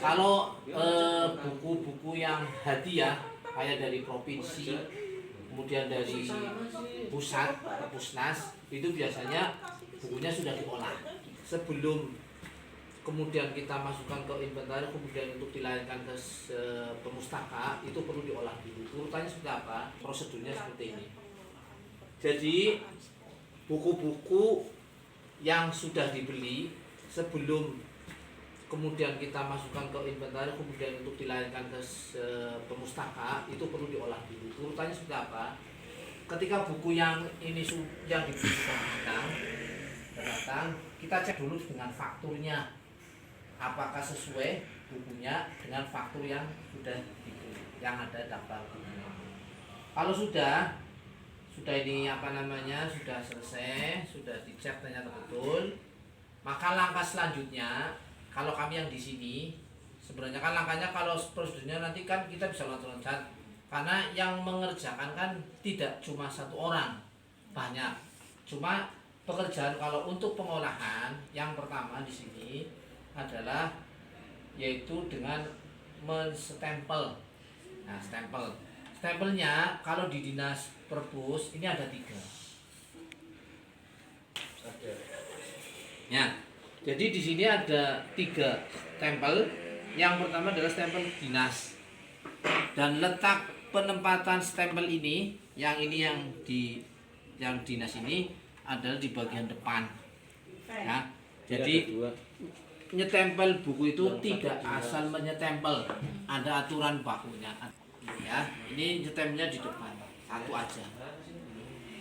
Kalau buku-buku yang hadiah kayak dari provinsi, kemudian dari pusat, pusnas, itu biasanya bukunya sudah diolah sebelum kemudian kita masukkan ke inventaris, kemudian untuk dilayangkan ke pemustaka, itu perlu diolah dulu. Urutannya seperti apa? Prosedurnya seperti ini. Jadi buku-buku yang sudah dibeli sebelum kemudian kita masukkan ke inventaris, kemudian untuk dilayangkan ke pemustaka, itu perlu diolah dulu. Urutannya seperti apa? Ketika buku yang ini yang dibeli datang, kita cek dulu dengan fakturnya, apakah sesuai bukunya dengan faktur yang sudah dibeli, yang ada daftar bukunya. Kalau sudah ini sudah selesai, sudah dicek ternyata betul, maka langkah selanjutnya, kalau kami yang di sini, sebenarnya kan langkahnya kalau prosedurnya nanti kan kita bisa loncat-loncat, karena yang mengerjakan kan tidak cuma satu orang, banyak. Cuma pekerjaan kalau untuk pengolahan yang pertama di sini adalah yaitu dengan menstempel. Nah, stempelnya kalau di dinas perpus ini ada 3. Ya, jadi di sini ada 3 stempel. Yang pertama adalah stempel dinas, dan letak penempatan stempel ini yang dinas ini adalah di bagian depan. Ya, jadi nyetempel buku itu tidak asal menyetempel, ada aturan bakunya. Ya, ini nyetemnya di depan, satu aja.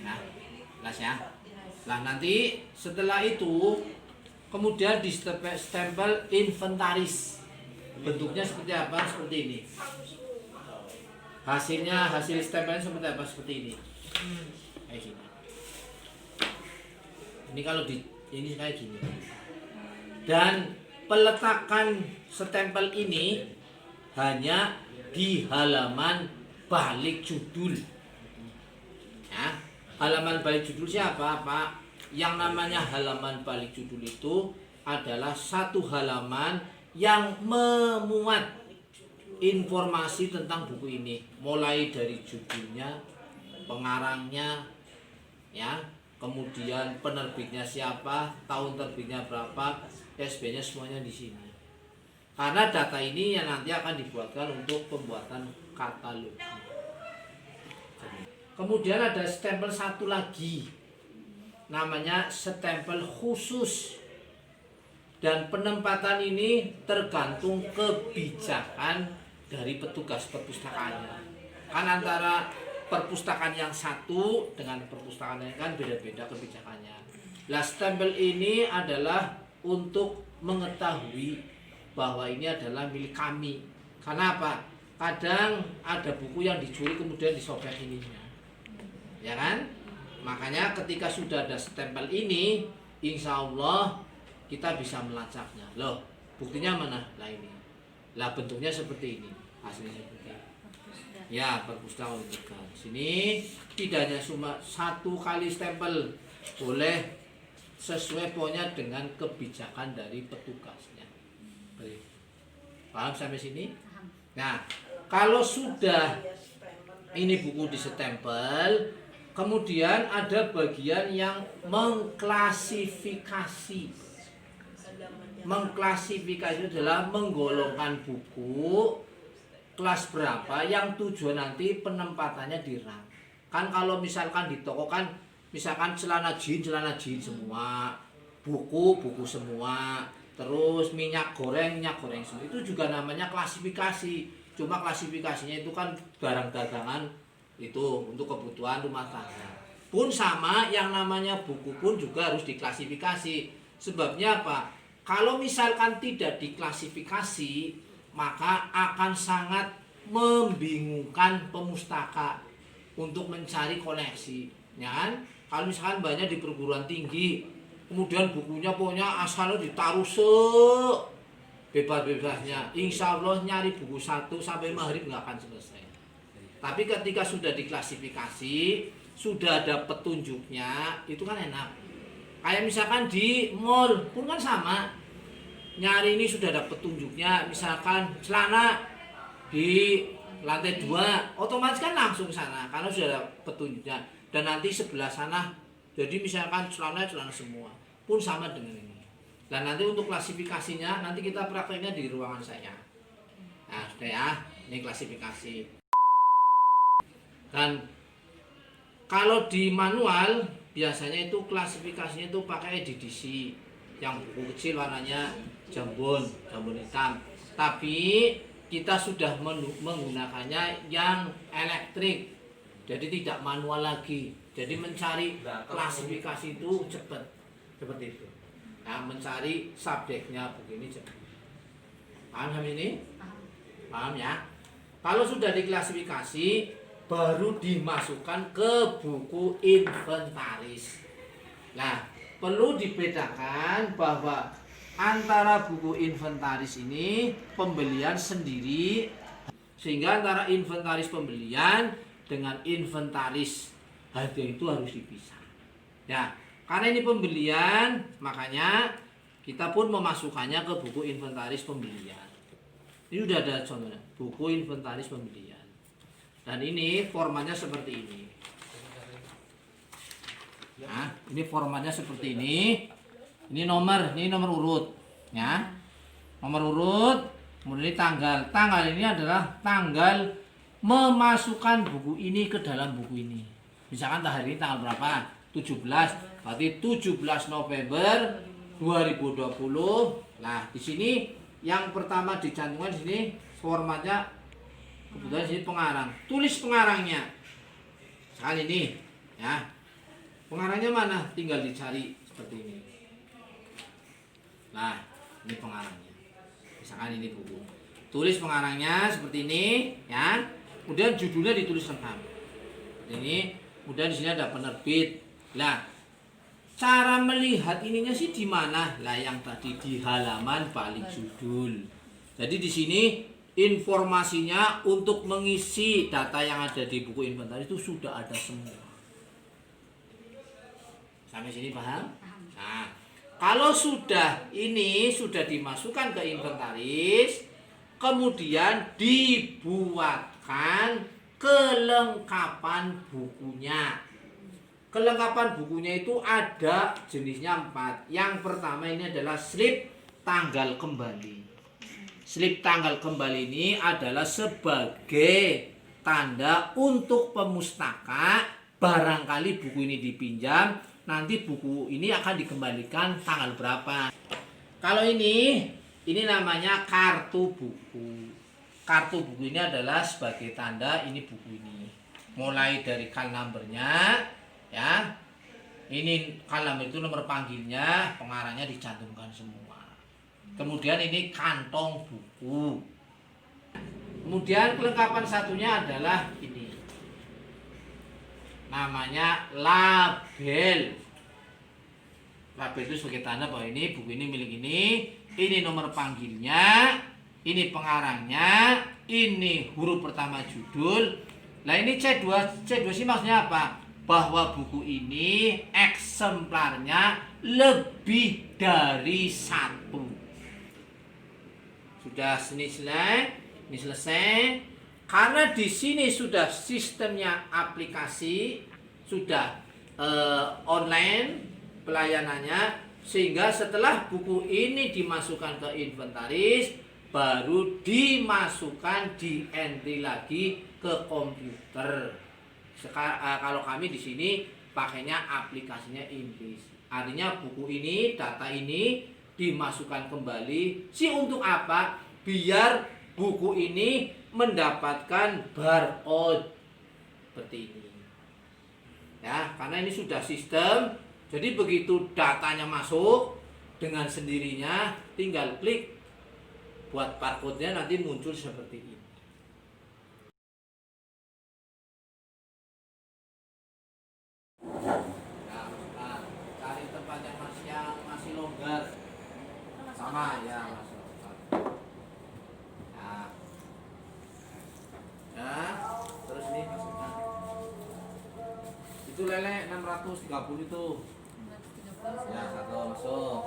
Nah, jelas ya. Nah, nanti setelah itu kemudian di stempel inventaris. Bentuknya seperti apa? Seperti ini. Hasil stempelnya seperti apa? Seperti ini. Kayak gini. Ini kalau ini kayak gini. Dan peletakan stempel ini hanya di halaman balik judul. Ya, halaman balik judul siapa, Pak? Yang namanya halaman balik judul itu adalah satu halaman yang memuat informasi tentang buku ini, mulai dari judulnya, pengarangnya, ya, kemudian penerbitnya siapa, tahun terbitnya berapa, SB-nya semuanya di sini. Karena data ini yang nanti akan dibuatkan untuk pembuatan katalog. Kemudian ada stempel satu lagi, namanya stempel khusus. Dan penempatan ini tergantung kebijakan dari petugas perpustakaannya. Kan antara perpustakaan yang satu dengan perpustakaan yang kan beda-beda kebijakannya. Nah, stempel ini adalah untuk mengetahui bahwa ini adalah milik kami. Karena apa? Kadang ada buku yang dicuri kemudian disobek ininya, ya kan? Makanya ketika sudah ada stempel ini, insya Allah kita bisa melacaknya. Loh, buktinya mana? Lah ini. Lah bentuknya seperti ini, hasilnya seperti ini. Ya, perpustakaan legal. Sini tidak hanya cuma satu kali stempel, boleh sesuai pokoknya dengan kebijakan dari petugasnya. Paham sampai sini? Nah, kalau sudah ini buku disestempel, kemudian ada bagian yang mengklasifikasi. Mengklasifikasi adalah menggolongkan buku kelas berapa yang tujuan nanti penempatannya di rak. Kan kalau misalkan di toko kan misalkan celana jin semua, buku semua, terus minyak goreng semua, itu juga namanya klasifikasi. Cuma klasifikasinya itu kan barang dagangan itu untuk kebutuhan rumah tangga. Pun sama yang namanya buku pun juga harus diklasifikasi. Sebabnya apa? Kalau misalkan tidak diklasifikasi, maka akan sangat membingungkan pemustaka untuk mencari koleksi, ya kan? Kalau misalkan banyak di perguruan tinggi, kemudian bukunya pokoknya asal ditaruh bebas-bebasnya, insya Allah nyari buku 1 sampai maghrib nggak akan selesai. Tapi ketika sudah diklasifikasi, sudah ada petunjuknya, itu kan enak. Kayak misalkan di mall pun kan sama. nyari ini sudah ada petunjuknya, misalkan celana di lantai 2, otomatis kan langsung ke sana karena sudah ada petunjuknya. Dan nanti sebelah sana, jadi misalkan celana semua pun sama dengan ini. Dan nanti untuk klasifikasinya nanti kita prakteknya di ruangan saya. Nah sudah ya, ini klasifikasi. Dan kalau di manual biasanya itu klasifikasinya itu pakai DDC yang buku kecil warnanya jambon hitam. Tapi kita sudah menggunakannya yang elektrik, jadi tidak manual lagi. Jadi mencari klasifikasi itu cepat seperti itu. Nah, mencari subjeknya begini cepat. Paham sampai ini? Paham ya? Kalau sudah diklasifikasi, baru dimasukkan ke buku inventaris. Nah, perlu dibedakan bahwa antara buku inventaris ini pembelian sendiri, sehingga antara inventaris pembelian dengan inventaris harga itu harus dipisah. Ya, karena ini pembelian, makanya kita pun memasukkannya ke buku inventaris pembelian. Ini sudah ada contohnya, buku inventaris pembelian. Dan ini formatnya seperti ini. Nah, ini formatnya seperti ini. Ini nomor urut, ya. Nomor urut, kemudian ini tanggal. Tanggal ini adalah tanggal memasukkan buku ini ke dalam buku ini. Misalkan hari ini tanggal berapa? 17. Berarti 17 November 2020. Nah, di sini yang pertama dicantumkan di sini formatnya, kebetulan di sini pengarang. Tulis pengarangnya. Sekali ini, ya. Pengarangnya mana? Tinggal dicari seperti ini. Nah, ini pengarangnya. Misalkan ini buku. Tulis pengarangnya seperti ini, ya. Kemudian judulnya ditulis lengkap. Ini, kemudian di sini ada penerbit. Nah, cara melihat ininya sih di mana? Lah, yang tadi di halaman balik judul. Jadi di sini informasinya untuk mengisi data yang ada di buku inventaris itu sudah ada semua. Sampai sini paham? Nah, kalau sudah dimasukkan ke inventaris, kemudian dibuatkan kelengkapan bukunya. Kelengkapan bukunya itu ada jenisnya 4. Yang pertama ini adalah slip tanggal kembali. Slip tanggal kembali ini adalah sebagai tanda untuk pemustaka, barangkali buku ini dipinjam, nanti buku ini akan dikembalikan tanggal berapa. Kalau ini namanya kartu buku. Kartu buku ini adalah sebagai tanda ini buku ini. Mulai dari call number-nya, ya. Ini call number itu nomor panggilnya, pengarangnya dicantumkan semua. Kemudian ini kantong buku. Kemudian kelengkapan satunya adalah ini. Namanya label. Label itu sebagai tanda bahwa ini buku ini milik ini nomor panggilnya, ini pengarangnya, ini huruf pertama judul. Nah, ini C2 sih maksudnya apa? Bahwa buku ini eksemplarnya lebih dari 1. Sudah ini selesai. Karena di sini sudah sistemnya aplikasi, sudah online pelayanannya, sehingga setelah buku ini dimasukkan ke inventaris, baru dimasukkan di entry lagi ke komputer. Kalau kami di sini pakainya aplikasinya Invis. Artinya buku ini, data ini dimasukkan kembali. Untuk apa? Biar buku ini mendapatkan barcode seperti ini. Ya, karena ini sudah sistem. Jadi begitu datanya masuk, dengan sendirinya tinggal klik buat barcode-nya, nanti muncul seperti ini. Nah, cari tempat yang masih longgar. Sama ya, Mas. Nah. Ya, terus nih masukkan. Itu lele 630 itu. Ya, satu masuk.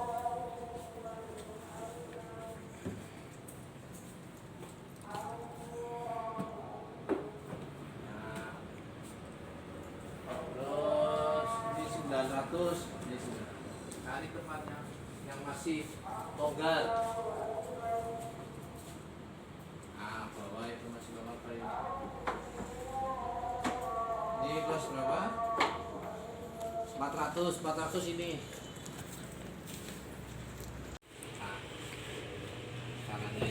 longgar. Nah, bawah itu masih berapa ini? Ini kelas berapa? 400 ini. Nah, caranya